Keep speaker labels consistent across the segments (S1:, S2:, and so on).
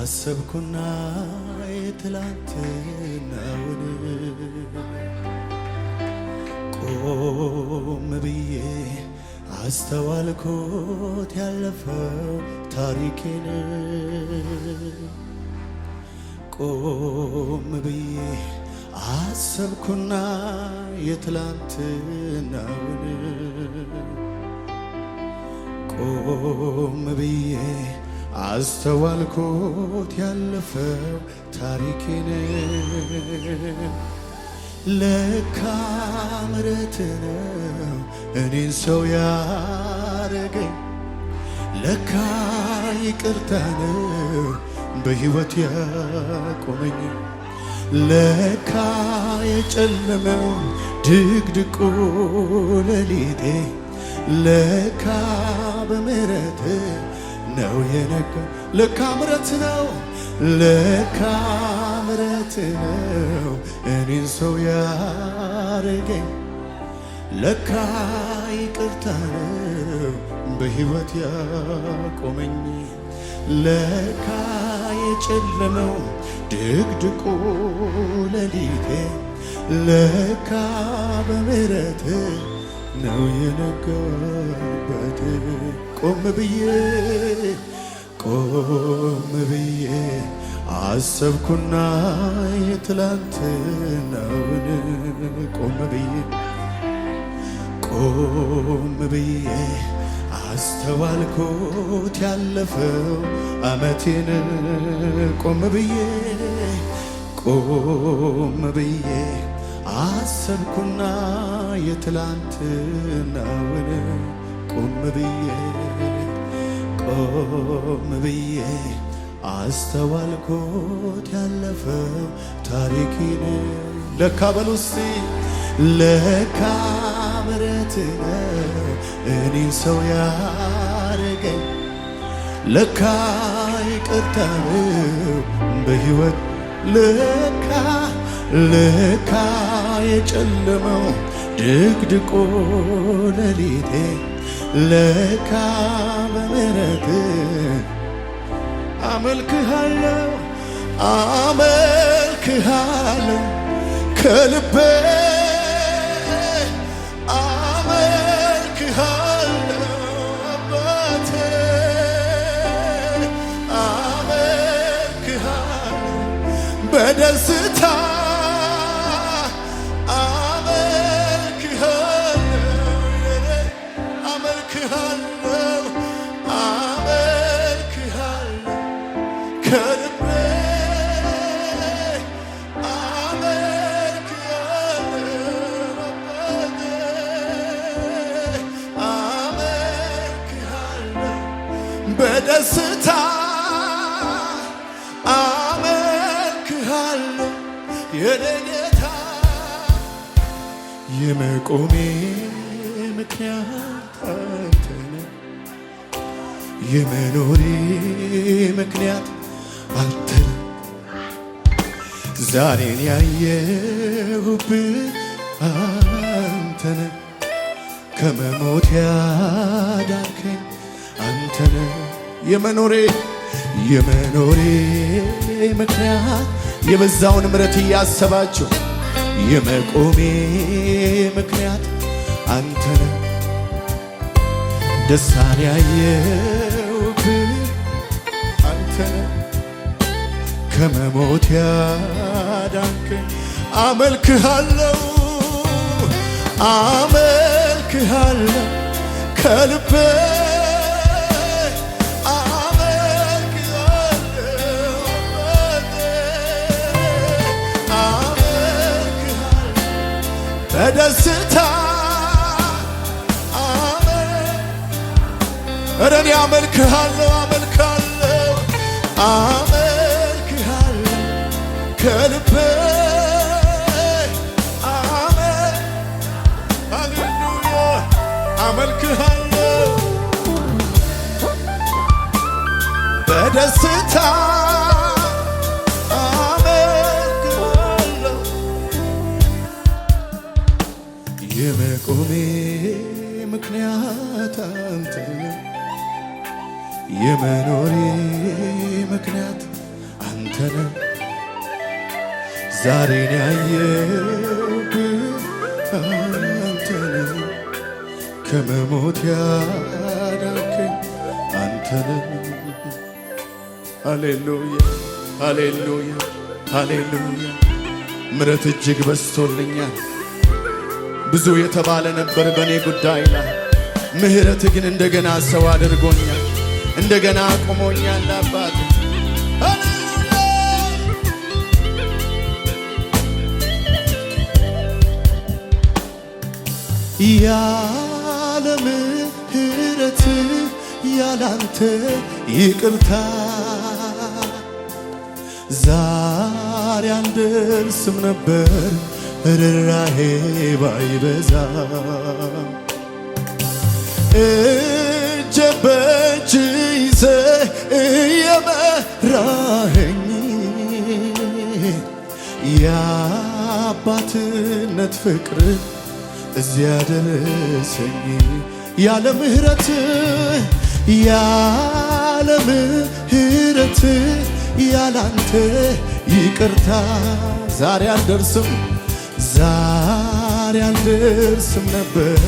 S1: አሰብኩና የትላንትናውን ቆም ብዬ አስተዋልኩት ያለፈው ታሪኬን ቆም ብዬ አሰብኩና የትላንትናውን ቆም ብዬ አስተዋልኩት ያለፈው ታሪኬን ለካ ምሕረት ነው እኔን ሰው ያረገኝ ለካ ይቅርታ ነው በሕይወት ያቆመኝ ለካ የጨለመው ድቅድቁ ሌሊቴ ለካ በምሕረት ነው የነጋው ለካ ምሕረት ነው ለካ ምሕረት ነው እኔን ሰው ያረገኝ ለካ ይቅርታ ነው በሕይወት ያቆመኝ ለካ የጨለመው ድቅድቁ ሌሊቴ ለካ በምሕረት ነው የነጋበት ቆም ብዬ አሰብኩና የትላንትናውን ቆም ብዬ አስተዋልኩት ያለፈው ዓመቴን ቆም ብዬ አሰብኩና የትላንትናውን ቆም ብዬ አስተዋልኩት ያለፈው ታሪኬን ለካ በሉሲ ለካ ምሕረት ነው እኔን ሰው ያረገኝ ለካ ይቅርታ ነው በሕይወት ለካ የጨለመው ድቅድቁ ሌሊቴ ለካ በምሕረት አመልክሃለሁ ከልቤ አመልክሃለሁ አባቴ አመልክሃለሁ በደስታ ከልቤ አመልክሃለሁ በደስታ አመልክሃለሁ የኔ ጌታ የመቆሜ ምክንያት አንተ ነህ የመኖሬ ምክንያት አንተ ነህ ዛሬን ያየሁብህ አንተ ነህ ከመሞት ያዳንከኝ አንተ ነህ የመኖሬ ምክንያት የበዛውን ምሕረት እያሰባችሁ የመቆሜ ምክንያት አንተ ነህ ደስታን ያየሁብህ አንተ ነህ ከመሞት ያዳንከኝ አመልክሃለሁ ከልቤ በደስታ እኔ አመልክሃለሁ ከልቤ ሃሌሉያ አመልክሃለሁ በደስታ የመቆሜ ምክንያት አንተ ነህ የመኖሬ ምክንያት አንተነ ዛሬን ያየሁብህ አንተነ ከመሞት ያዳንከኝ አንተነ። ሃሌሉያ ሃሌሉያ ሃሌሉያ። ምሕረት እጅግ በዝቶልኛል። ብዙ የተባለ ነበር በእኔ ጉዳይ ላይ፣ ምሕረት ግን እንደገና ሰው አድርጎኛል፣ እንደገና አቁሞኛል። አባት ያለ ምሕረት ያላንተ ይቅርታ ዛሬ አንደርስም ነበር ርኅራኄ ባይበዛ። እጄ በእጅ ይዘህ እየመራኸኝ የአባትነት ፍቅር እዚያ ደረሰኝ። ያለ ምሕረት ያለ ምሕረት ያላንተ ይቅርታ ዛሬ አልደርስም ዛሬ አልደርስም ነበር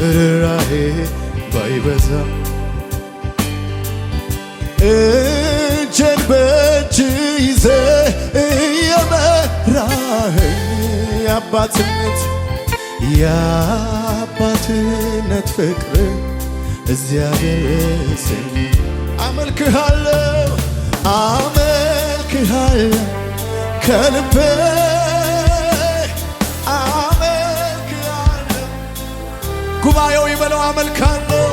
S1: ርኅራኄ ባይበዛ። እጄን በእጅ ይዘህ እየመራኸኝ የአባትነት ፍቅር እዚያ ደረሰኝ። አመልክሃለሁ አመልክሃለሁ ከልቤ አመልክሃለሁ። ጉባኤው ይበለው አመልክሃለሁ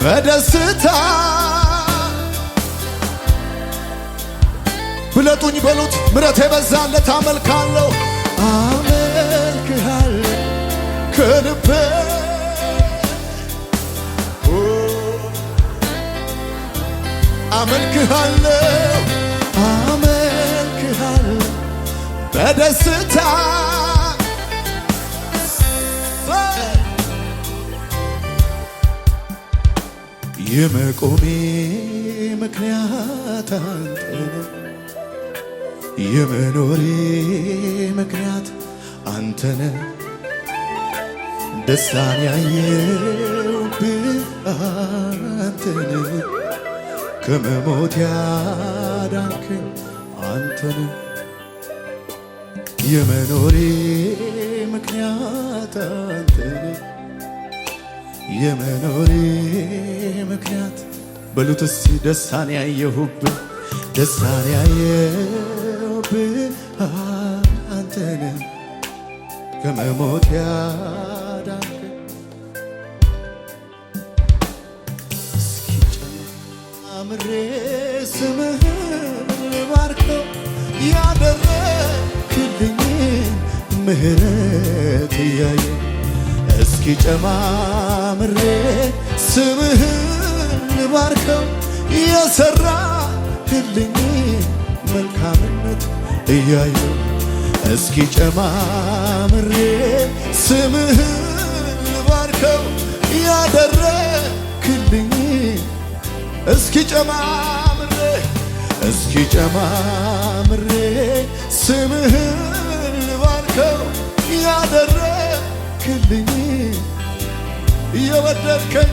S1: በደስታ ብለጡኝ በሉት ምሕረት የበዛለት አመልክሃለሁ አመልክሃለሁ ከልቤ አመልክሃለሁ አመልክሃለሁ በደስታ የመቆሜ ምክንያት አንተ ነህ፣ የመኖሬ ምክንያት አንተ ነህ። ደስታን ያየሁብህ አንተ ነህ፣ ከመሞት ያዳንከኝ አንተ ነህ። የመኖሬ ምክንያት አንተ ነህ፣ የመኖሬ ምክንያት በሉት እስቲ ደስታን ያየሁብህ ደስታን ያየሁብህ አንተ ነህ፣ ከመሞት ያዳንከኝ። እስኪ ጨምሬ ስምህን ልባርከው ያደረግክልኝን ምሕረት እያየሁ እስኪ ጨማምሬ ስምህን ልባርከው የሠራህልኝ መልካምነት እያየሁ እስኪ ጨማምሬ ስምህን ልባርከው ያደረግክልኝ እስኪ ጨማምሬ ስምህን ልባርከው ያደረግክልኝ እየወደድከኝ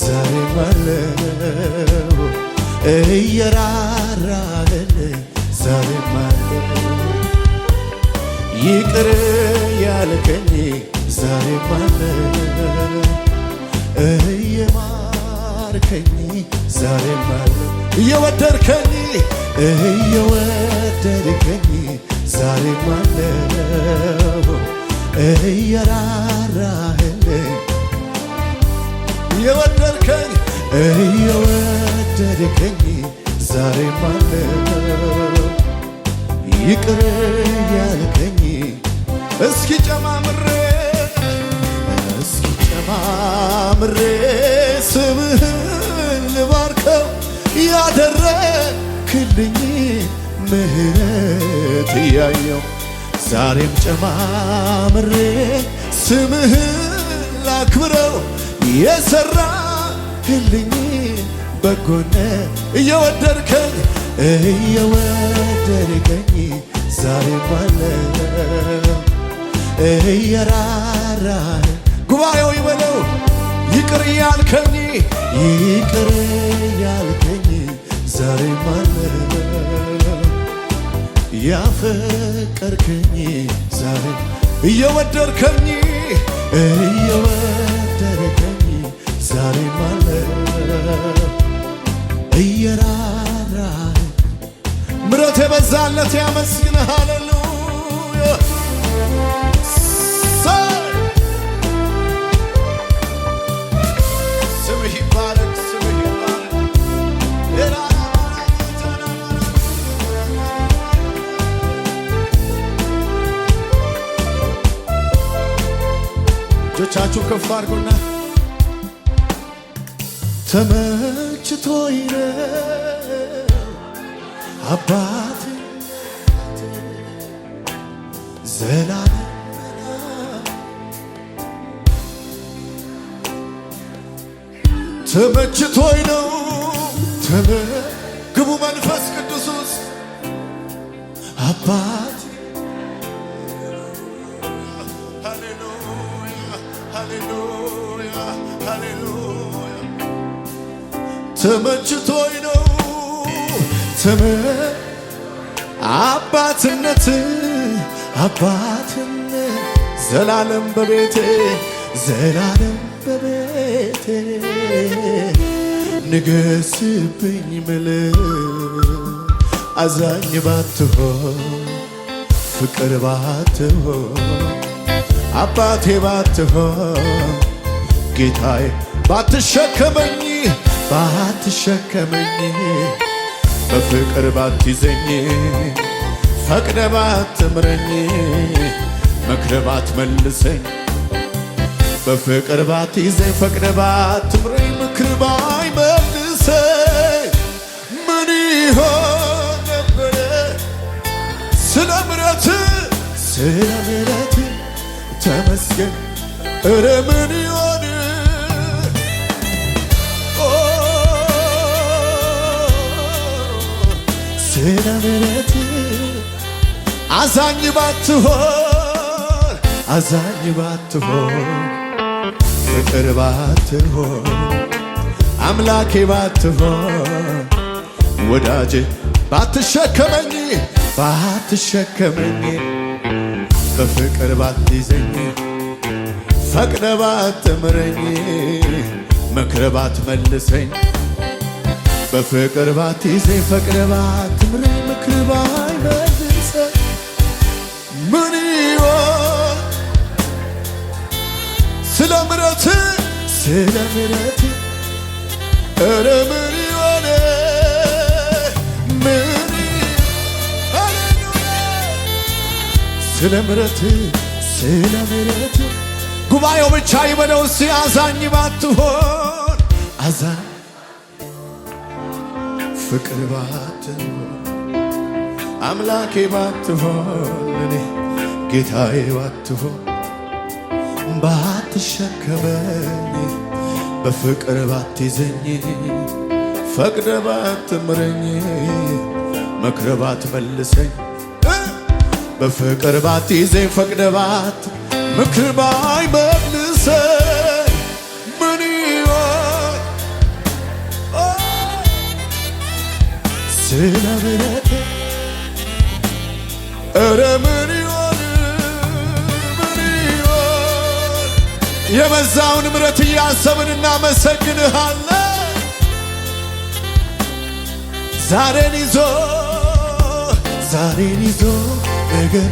S1: ዛሬም አለው እየራራህልኝ ዛሬም አለው ይቅር ያልከኝ ዛሬም አለው እየማርከኝ ዛሬም አለው እየወደድከኝ ዛሬም አለው እየራራህልኝ እየወደድከኝ ዛሬም አለው ይቅር ያልከኝ እስኪ ጨማምሬ ስምህን ልባርከው ያደረግክልኝ ምሕረት እያየሁ ዛሬም ጨማምሬ ስምህን ላክብረው የሠራ ህልኝ በጎነት እየወደድከኝ ዛሬም አለ እየራራህ ጉባኤው ይበለው ይቅር ያልከኝ ዛሬም አለ ያፈቀርከኝ ዛሬ እየወደድከኝ ዛሬም አለ እየራራህ ምሕረት የበዛለት ያመስግን ሃሌሉያ ስምህ ይባረክ ስምህ ይባረክ እጆቻችሁ ከፍ አድርጉና ተመችቶኝ ነው አባቴ ዘላለም ተመችቶኝ ነው ግቡ መንፈስ ቅዱስ ውስጥ አባቴ ተመችቶኝ ነው አባትነት ዘላለም በቤቴ ንገስብኝ ምልህ አዛኝ ባትሆን ፍቅር ባትሆን አባቴ ባትሆን ጌታዬ ባትሸከመኝ በፍቅር ባትይዘኝ ፈቅደ ባትምረኝ መክረ ባትመልሰኝ በፍቅር ባትይዘኝ ፈቅደ ባትምረኝ ምክር ባይመልሰኝ ምን ይሆን ነበረ ስለ ምሕረት ተመስገን እረ ምን ይሆን ስለ ምሕረት አዛኝ ባትሆን ፍቅር ባትሆን አምላኬ ባትሆን ወዳጄ ባትሸከመኝ በፍቅር ባትይዘኝ ፈቅደ ባትምረኝ መክረ ባትመልሰኝ በፍቅር ባትይዘኝ ፈቅደ ባትምረኝ ምክር ባይመልሰኝ ምን ይሆን ስለ ምሕረት ኧረ ምን ይሆን ስለ ምሕረት ጉባኤው ብቻ ይበለው እስቲ አዛኝ ባትሆን ፍቅር ባትሆን አምላኬ ባትሆን እኔ ጌታዬ ባትሸከመኝ በፍቅር ባትይዘኝ ፈቅደ ባትምረኝ መክረ ባትመልሰኝ በፍቅር ባትይዘኝ ፈቅደ ምክር ባይመልሰኝ ምን ይሆን ስለ ምሕረት ኧረ ምን ይሆን የበዛውን ምሕረት እያሰብን እናመሰግንሃለን ዛሬን ይዞ ነገር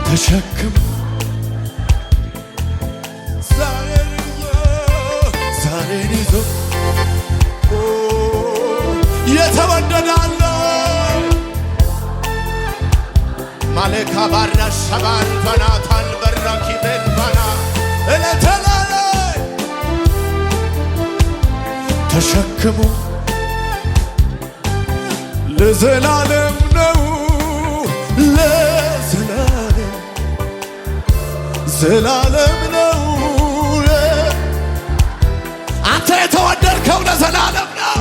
S1: ተሸክም ዛሬን ይዞ የተወደዳለ ማለካ ባራ ሸባን በናታል በራኪ በልባና እለተላለ ተሸክሞ ለዘላለም ነው ለዘላለም ዘላለም ነው አንተ የተወደድከው ለዘላለም ነው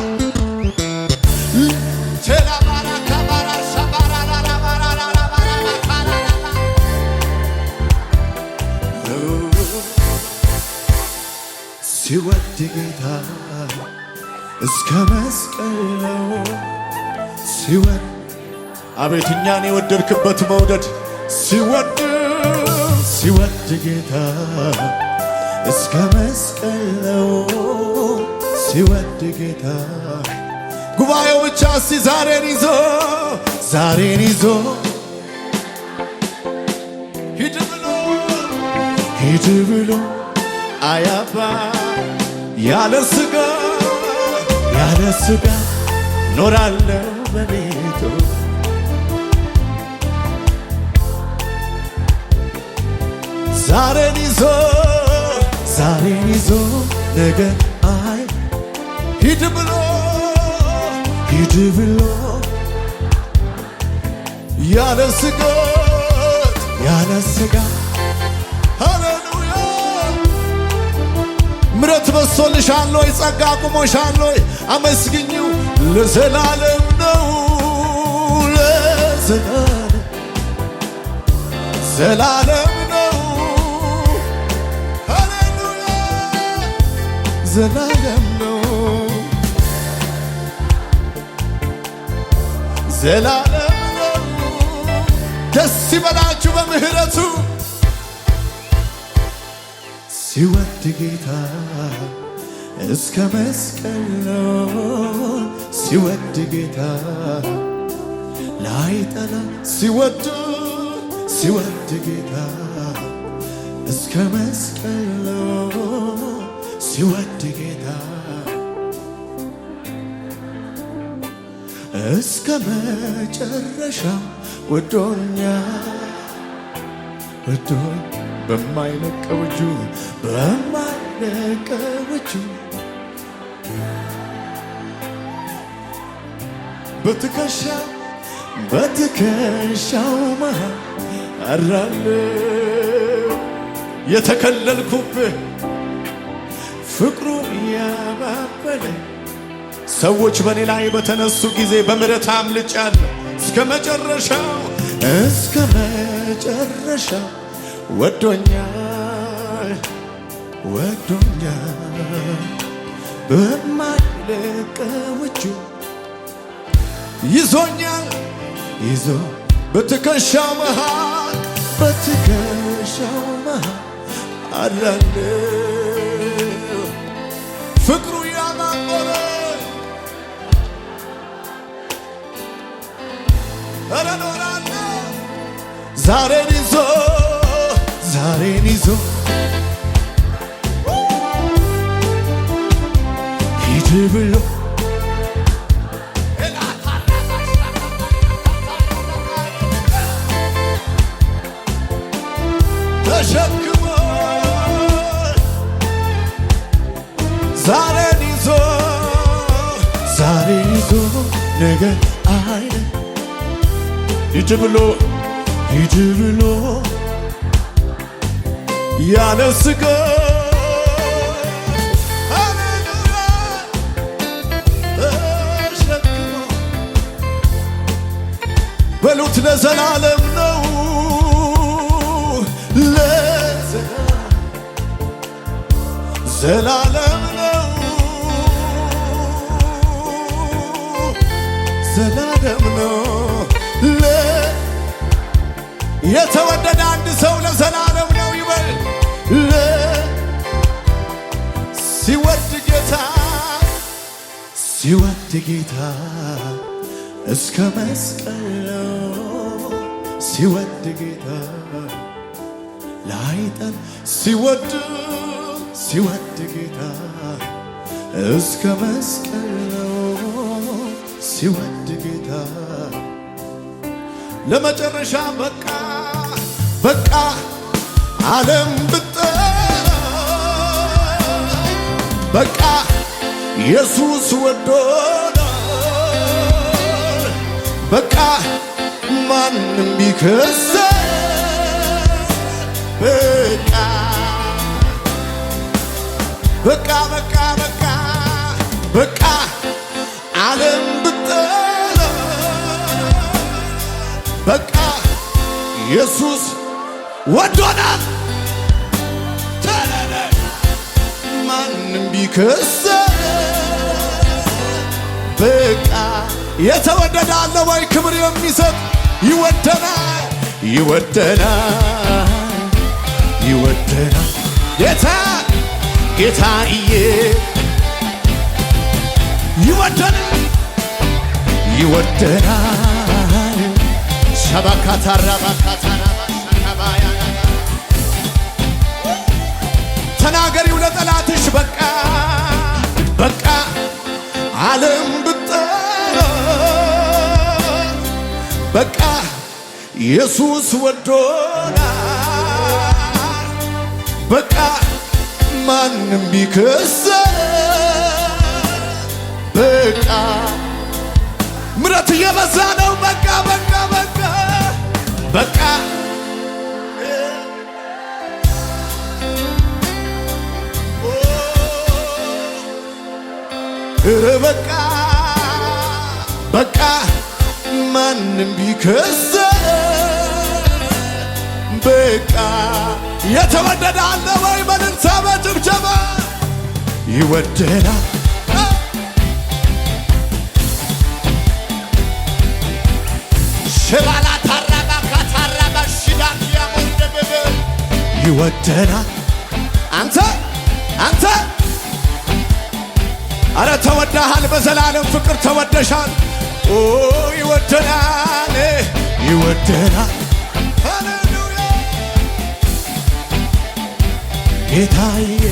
S1: ሲወድ ጌታ እስከ መስቀል ነው ሲወድ አቤት እኛን የወደድክበት መውደድ ሲወድ ጌታ እስከ መስቀል ነው ሲወድ ጌታ ጉባኤው ብቻ እስቲ ዛሬን ይዞ ሂድ ብሎ አያባ ያለ ስጋ ኖራለው በቤቱ ዛሬን ይዞ ነገ አይ ሂድ ብሎ ያለ ስጋ ሃሌሉያ ምረት በሶልሻል ሆይ ጸጋ አቁሞሻል ሆይ አመስግኚው ለዘላለም ነው ዘላለም ነው ሃሌሉያ ዘላለም ነው ዘላለም ነው ደስ ይበላችሁ በምህረቱ ሲወድ ጌታ እስከ መስቀል ነው ሲወድ ጌታ ላይጠላ ሲወድ ጌታ እስከ መስቀል ነው ሲወድ ጌታ እስከ መጨረሻ ወዶኝ በማይለቀው እጁ በትከሻው መሃል አራለው የተከለልኩብህ ፍቅሩ ያባበለ ሰዎች በኔ ላይ በተነሱ ጊዜ በምሕረት አምልጫለሁ እስከ መጨረሻው ወዶኛል በማይለቀው እጁ ይዞኛል በትከሻው መሃል አራለው ፍቅሩ ያማቆረ እኖራለሁ ዛሬን ይዞ ሂድ ብሎ ተሸክሞ ዛሬን ይዞ ነገ አይነ ሂድ ብሎ ያለ ስጋ ተሸክሞ በሉት ለዘላለም ነው ዘላለም ነው የተወደደ አንድ ሰው ለዘላለም ነው ይበል ሲወድ ጌታ እስከ መስቀል ነው ሲወድ ጌታ ላይጠል ሲወድ ጌታ እስከ መስቀል ነው ሲወድ ጌታ ለመጨረሻ በቃ ዓለም ብጠላ በቃ ኢየሱስ ወዶናል። በቃ ማንም ቢከሰን በቃ በቃ በቃ በቃ በቃ ዓለም ብጠላ በቃ ኢየሱስ ወዶናል። ማንም ቢከሰን በቃ የተወደደ አለ ወይ? ክብር የሚሰጥ ይወደናል ይወደናል ይወደናል ጌታ ጌታዬ ይወደናል ይወደናል ሸባካታራባካታራባሻካባያ ተናገሪው ለጠላትሽ በቃ በቃ ዓለም ብጠላ በቃ ኢየሱስ ወዶናል። በቃ ማንም ቢከሰን በቃ ምሕረት እየበዛ ነው። በቃ በቃ በቃ በቃ በቃ በቃ ማንም ቢከሰን በቃ የተወደደ አለ ወይ? በእልልታ በጭብጨባ ይወደናል ሽባላ ታራባ ካታራባ ሽዳን ያሞደበበ ይወደናል አንተ አንተ አረ ተወዳሃል፣ በዘላለም ፍቅር ተወደሻል። ኦ ይወደናል ይወደናል ሃሌሉያ ጌታዬ